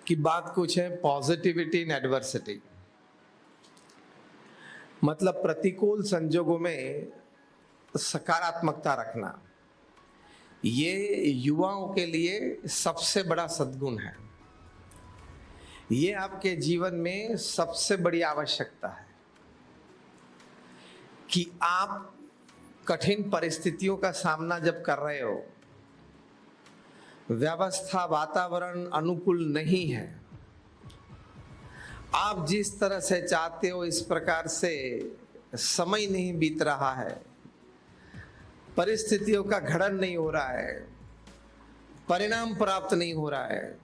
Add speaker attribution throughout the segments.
Speaker 1: कि बात कुछ है पॉजिटिविटी इन एडवर्सिटी। मतलब प्रतिकूल संजोगों में सकारात्मकता रखना, ये युवाओं के लिए सबसे बड़ा सद्गुण है। ये आपके जीवन में सबसे बड़ी आवश्यकता है कि आप कठिन परिस्थितियों का सामना जब कर रहे हो, व्यवस्था वातावरण अनुकूल नहीं है, आप जिस तरह से चाहते हो इस प्रकार से समय नहीं बीत रहा है, परिस्थितियों का घड़न नहीं हो रहा है, परिणाम प्राप्त नहीं हो रहा है,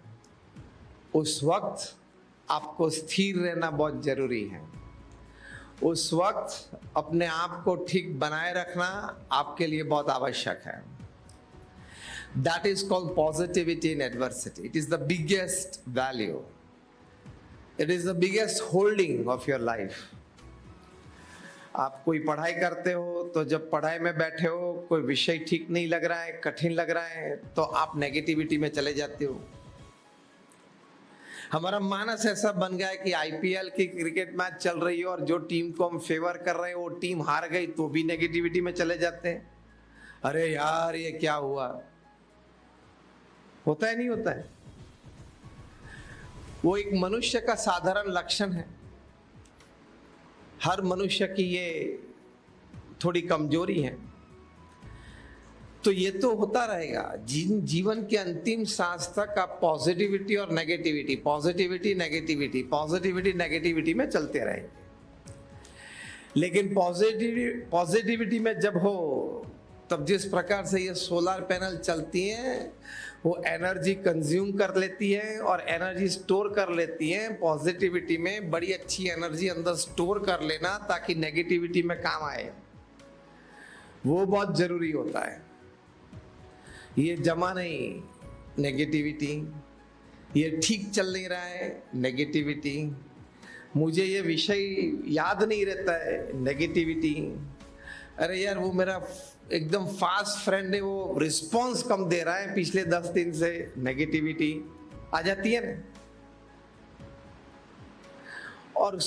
Speaker 1: उस वक्त आपको स्थिर रहना बहुत जरूरी है। उस वक्त अपने आप को ठीक बनाए रखना आपके लिए बहुत आवश्यक है। That is called positivity in adversity. It is the biggest value. It is the biggest holding of your life. आप कोई पढ़ाई करते हो तो जब पढ़ाई में बैठे हो, कोई विषय ठीक नहीं लग रहा है, कठिन लग रहा है, तो आप नेगेटिविटी में चले जाते हो। हमारा मानस ऐसा बन गया है कि आईपीएल की क्रिकेट मैच चल रही है और जो टीम को हम फेवर कर रहे हैं वो टीम हार गई तो भी नेगेटिविटी में चले जाते हैं। अरे यार ये क्या हुआ? होता है नहीं होता है? वो एक मनुष्य का साधारण लक्षण है। हर मनुष्य की ये थोड़ी कमजोरी है। तो ये तो होता रहेगा जीवन के अंतिम सांस तक आप पॉजिटिविटी और negativity, positivity negativity, positivity negativity में चलते रहेंगे। लेकिन पॉजिटिविटी में जब हो तब जिस प्रकार से ये सोलर पैनल चलती हैं, वो एनर्जी कंज्यूम कर लेती है और एनर्जी स्टोर कर लेती है। पॉजिटिविटी में बड़ी अच्छी एनर्जी अंदर स्टोर कर लेना ताकि नेगेटिविटी में काम आए, वो बहुत जरूरी होता है। ये जमा नहीं नेगेटिविटी, ये ठीक चल नहीं रहा है नेगेटिविटी, मुझे ये विषय याद नहीं रहता है नेगेटिविटी, अरे यार वो मेरा एकदम फास्ट फ्रेंड है वो रिस्पॉन्स कम दे रहा है पिछले 10 दिन से, नेगेटिविटी आ जाती है ना। और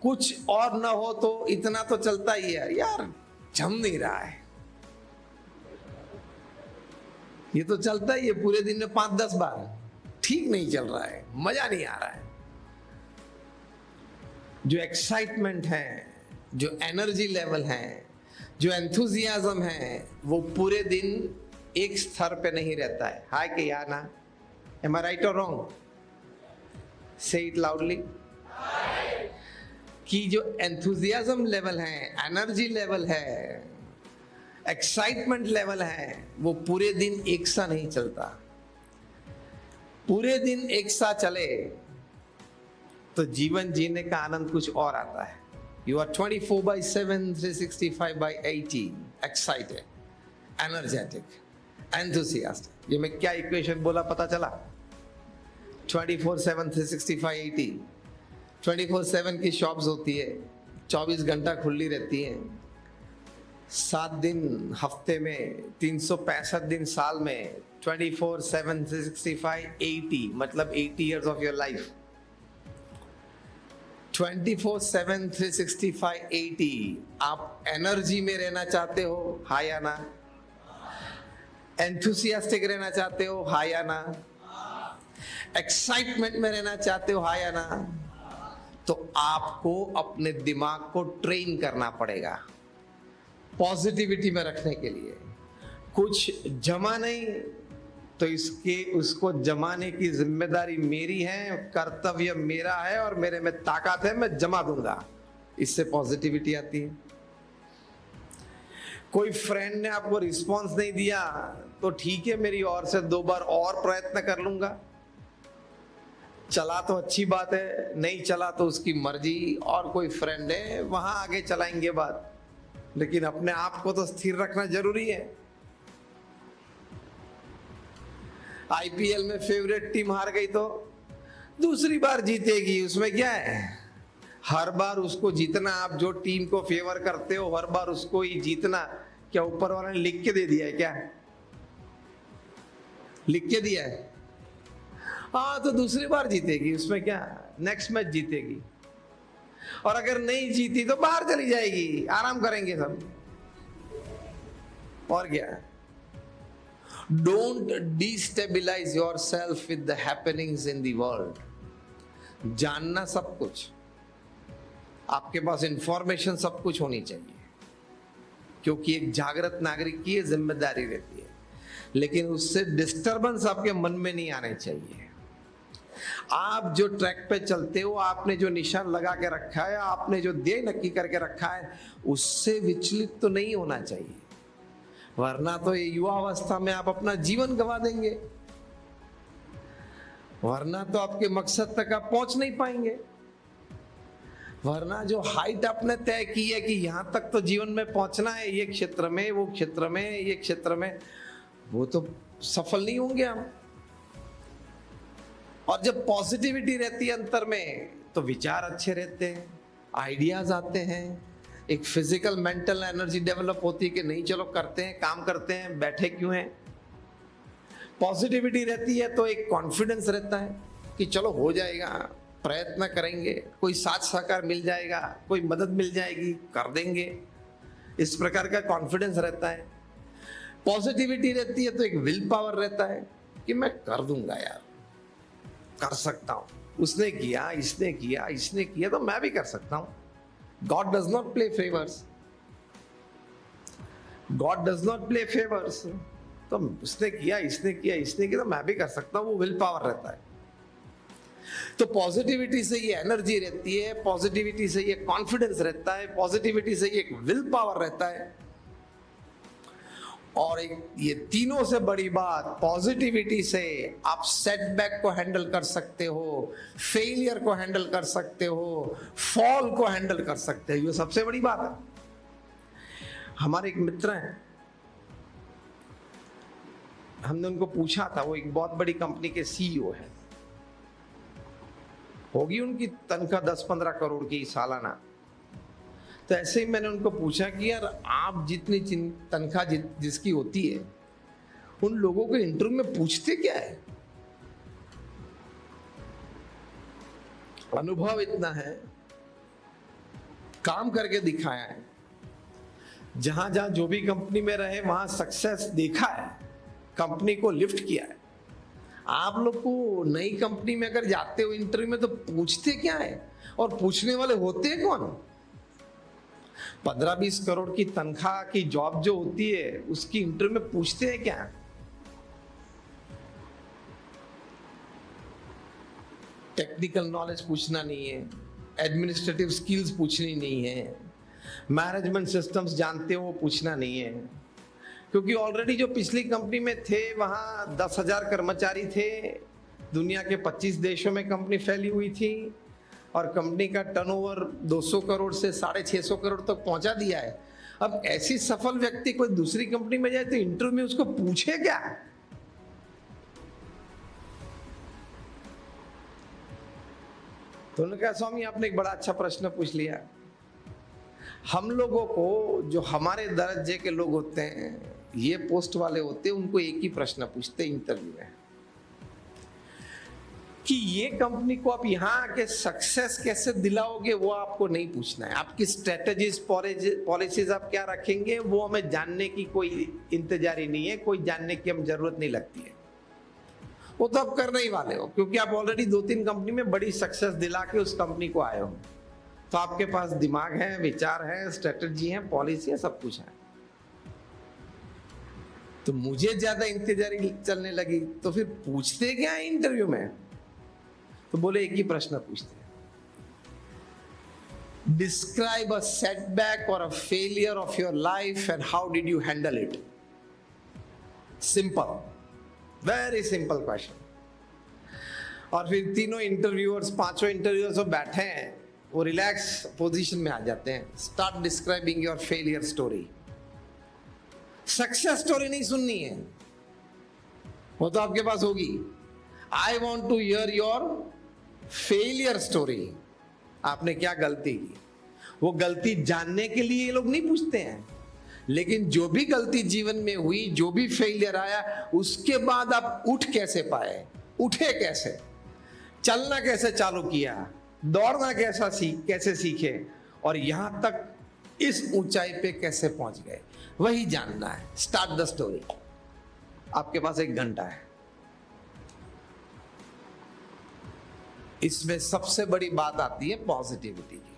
Speaker 1: कुछ और ना हो तो इतना तो चलता ही है, यार जम नहीं रहा है, ये तो चलता ही है पूरे दिन में 5-10 बार, ठीक नहीं चल रहा है, मजा नहीं आ रहा है। जो एक्साइटमेंट है, जो एनर्जी लेवल है, जो एंथुजियाज्म है, वो पूरे दिन एक स्तर पे नहीं रहता है। हाय कि या ना? एम आई राइट और रॉन्ग? से इट लाउडली। कि जो एंथुजियाज्म लेवल है, एनर्जी लेवल है, एक्साइटमेंट लेवल है, वो पूरे दिन एक सा नहीं चलता। पूरे दिन एक सा चले तो जीवन जीने का आनंद कुछ और आता है। You are 24/7, 365/80 excited, energetic, enthusiastic. ये मैं क्या इक्वेशन बोला पता चला? 24/7, 365/80, 24/7 की शॉप्स होती है, 24 घंटा खुली रहती है, 7 दिन हफ्ते में, 365 दिन साल में, 24/7, 365/80 मतलब 80 years of your life। 24/7, 365/80 आप एनर्जी में रहना चाहते हो, हाँ या ना? एंथुसियास्टिक रहना चाहते हो, हाँ या ना? एक्साइटमेंट में रहना चाहते हो, हाँ या ना? तो आपको अपने दिमाग को ट्रेन करना पड़ेगा पॉजिटिविटी में रखने के लिए। कुछ जमा नहीं तो उसको जमाने की जिम्मेदारी मेरी है, कर्तव्य मेरा है और मेरे में ताकत है, मैं जमा दूंगा। इससे पॉजिटिविटी आती है। कोई फ्रेंड ने आपको रिस्पॉन्स नहीं दिया तो ठीक है, मेरी ओर से 2 बार और प्रयत्न कर लूंगा। चला तो अच्छी बात है, नहीं चला तो उसकी मर्जी, और कोई फ्रेंड है वहां आगे चलाएंगे बात, लेकिन अपने आप को तो स्थिर रखना जरूरी है। आईपीएल में फेवरेट टीम हार गई तो दूसरी बार जीतेगी, उसमें क्या है? हर बार उसको जीतना। आप जो टीम को फेवर करते हो हर बार उसको ही जीतना, क्या ऊपर वाले ने लिख के दे दिया है क्या? लिख के दिया है? हाँ तो दूसरी बार जीतेगी, उसमें क्या, नेक्स्ट मैच जीतेगी। और अगर नहीं जीती तो बाहर चली जाएगी, आराम करेंगे सब, और क्या। Don't destabilise your self with the happenings in the world. जानना सब कुछ, आपके पास इंफॉर्मेशन सब कुछ होनी चाहिए, क्योंकि एक जागृत नागरिक की जिम्मेदारी रहती है, लेकिन उससे डिस्टरबेंस आपके मन में नहीं आने चाहिए। आप जो ट्रैक पे चलते हो, आपने जो निशान लगा के रखा है, आपने जो ध्येय नक्की करके रखा है, उससे विचलित तो नहीं होना चाहिए, वरना तो ये युवा अवस्था में आप अपना जीवन गंवा देंगे, वरना तो आपके मकसद तक आप पहुंच नहीं पाएंगे, वरना जो हाइट आपने तय की है कि यहां तक तो जीवन में पहुंचना है, ये क्षेत्र में, वो क्षेत्र में, ये क्षेत्र में, वो तो सफल नहीं होंगे हम। और जब पॉजिटिविटी रहती है अंतर में, तो विचार अच्छे रहते हैं, आइडियाज आते हैं, एक फिजिकल मेंटल एनर्जी डेवलप होती है कि नहीं चलो करते हैं, काम करते हैं, बैठे क्यों हैं। पॉजिटिविटी रहती है तो एक कॉन्फिडेंस रहता है कि चलो हो जाएगा, प्रयत्न करेंगे, कोई साथ सहकार मिल जाएगा, कोई मदद मिल जाएगी, कर देंगे, इस प्रकार का कॉन्फिडेंस रहता है। पॉजिटिविटी रहती है तो एक विल पावर रहता है कि मैं कर दूंगा यार, कर सकता हूं, उसने किया, इसने किया, इसने किया तो मैं भी कर सकता हूं। God does not play favors. God does not play favors. तो उसने किया, इसने किया, इसने किया तो मैं भी कर सकता हूं, वो विल पावर रहता है। तो पॉजिटिविटी से ये एनर्जी रहती है, पॉजिटिविटी से ये कॉन्फिडेंस रहता है, पॉजिटिविटी से ये एक विल पावर रहता है। और एक ये तीनों से बड़ी बात, पॉजिटिविटी से आप सेटबैक को हैंडल कर सकते हो, फेलियर को हैंडल कर सकते हो, फॉल को हैंडल कर सकते हो, ये सबसे बड़ी बात है। हमारे एक मित्र हैं, हमने उनको पूछा था, वो एक बहुत बड़ी कंपनी के सीईओ है, होगी उनकी तनख्वाह 10-15 करोड़ की सालाना। तो ऐसे ही मैंने उनको पूछा कि यार आप जितनी तनख्वाह जिसकी होती है, उन लोगों को इंटरव्यू में पूछते क्या है। अनुभव इतना है, काम करके दिखाया है, जहां जहां जो भी कंपनी में रहे वहां सक्सेस देखा है, कंपनी को लिफ्ट किया है। आप लोग को नई कंपनी में अगर जाते हो इंटरव्यू में तो पूछते क्या है, और पूछने वाले होते हैं कौन। 15-20 करोड़ की तनख्वाह की जॉब जो होती है, उसकी इंटरव्यू में पूछते हैं क्या। टेक्निकल नॉलेज पूछना नहीं है, एडमिनिस्ट्रेटिव स्किल्स पूछनी नहीं है, मैनेजमेंट सिस्टम्स जानते हो वो पूछना नहीं है, क्योंकि ऑलरेडी जो पिछली कंपनी में थे वहां 10,000 कर्मचारी थे, दुनिया के 25 देशों में कंपनी फैली हुई थी, और कंपनी का टर्नओवर 200 करोड़ से 650 करोड़ तक पहुंचा दिया है। अब ऐसी सफल व्यक्ति कोई दूसरी कंपनी में जाए तो इंटरव्यू में उसको पूछे क्या। तो उन्होंने कहा स्वामी आपने एक बड़ा अच्छा प्रश्न पूछ लिया। हम लोगों को, जो हमारे दर्जे के लोग होते हैं, ये पोस्ट वाले होते हैं, उनको एक ही प्रश्न पूछते इंटरव्यू में कि ये कंपनी को आप यहाँ आके सक्सेस कैसे दिलाओगे, वो आपको नहीं पूछना है। आपकी स्ट्रेटेजीज पॉलिसीज आप क्या रखेंगे, वो हमें जानने की कोई इंतजारी नहीं है, कोई जानने की हम जरूरत नहीं लगती है, वो तो आप करने ही वाले हो, क्योंकि आप ऑलरेडी 2-3 कंपनी में बड़ी सक्सेस दिला के उस कंपनी को आए हो। तो आपके पास दिमाग है, विचार है, स्ट्रेटेजी है, पॉलिसी है, सब कुछ है। तो मुझे ज्यादा इंतजारी चलने लगी, तो फिर पूछते क्या है इंटरव्यू में। तो बोले एक ही प्रश्न पूछते हैं, डिस्क्राइब अ सेटबैक और a failure of your life and how did you handle it. Simple, very simple question. और फिर तीनों इंटरव्यूअर्स, 5 इंटरव्यूअर्स जो बैठे हैं, वो रिलैक्स पोजीशन में आ जाते हैं। Start describing your failure story. Success story नहीं सुननी है, वो तो आपके पास होगी। I want to hear your failure story. आपने क्या गलती की, वो गलती जानने के लिए ये लोग नहीं पूछते हैं, लेकिन जो भी गलती जीवन में हुई, जो भी फेलियर आया, उसके बाद आप उठ कैसे पाए, उठे कैसे, चलना कैसे चालू किया, दौड़ना कैसे सीखे, और यहां तक इस ऊंचाई पे कैसे पहुंच गए, वही जानना है। Start the story. आपके पास 1 घंटा है। इसमें सबसे बड़ी बात आती है पॉजिटिविटी की।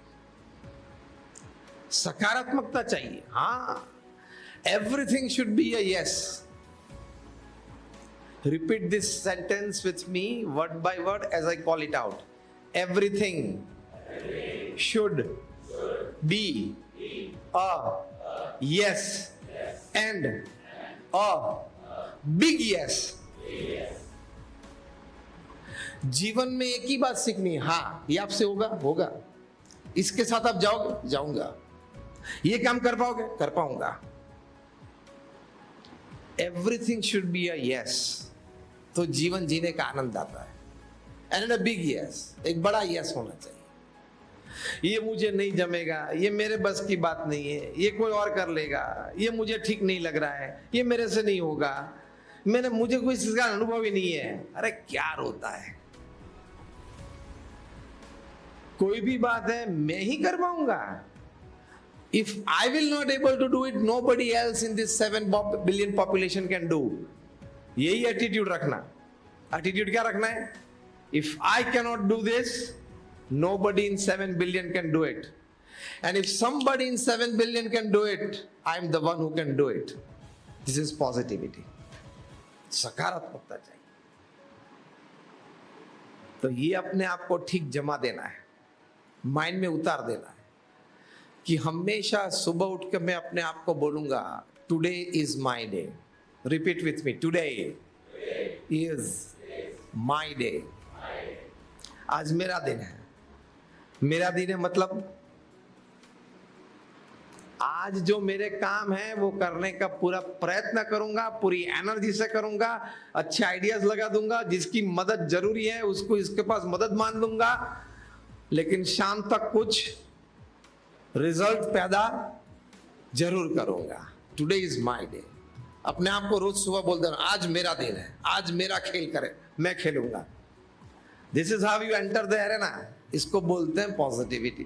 Speaker 1: सकारात्मकता चाहिए। हाँ, everything should be a yes. Repeat this sentence with me, word by word, as I call it out. Everything should be a yes and a big yes. जीवन में एक ही बात सीखनी है। हाँ, ये आपसे होगा। इसके साथ आप जाओगे, जाऊंगा। ये काम कर पाओगे, कर पाऊंगा। Everything should be a yes. तो जीवन जीने का आनंद आता है। एंड अ बिग यस, एक बड़ा यस होना चाहिए। ये मुझे नहीं जमेगा, ये मेरे बस की बात नहीं है, ये कोई और कर लेगा, ये मुझे ठीक नहीं लग रहा है, ये मेरे से नहीं होगा, मुझे कोई इसका अनुभव ही नहीं है। अरे क्या रोता है, कोई भी बात है मैं ही कर पाऊंगा। If I will not able to do it, nobody else in this 7 billion population can do. यही एटीट्यूड रखना। एटीट्यूड क्या रखना है? If I cannot do this, nobody in 7 billion can do it. And if somebody in 7 billion can do it, I am the one who can do it. This is positivity. सकारात्मकता चाहिए। तो ये अपने आप को ठीक जमा देना है, माइंड में उतार देना है कि हमेशा सुबह उठ के मैं अपने आप को बोलूंगा, today is my day. Repeat with me, today is my day. आज मेरा दिन है। मेरा दिन है मतलब आज जो मेरे काम है वो करने का पूरा प्रयत्न करूंगा, पूरी एनर्जी से करूंगा, अच्छे आइडियाज लगा दूंगा, जिसकी मदद जरूरी है उसको इसके पास मदद मान लूंगा, लेकिन शाम तक कुछ रिजल्ट पैदा जरूर करूंगा। Today is my day. अपने आप को रोज सुबह बोल देना, आज मेरा दिन है, आज मेरा खेल करे, मैं खेलूंगा। This is how you enter the arena. इसको बोलते हैं पॉजिटिविटी।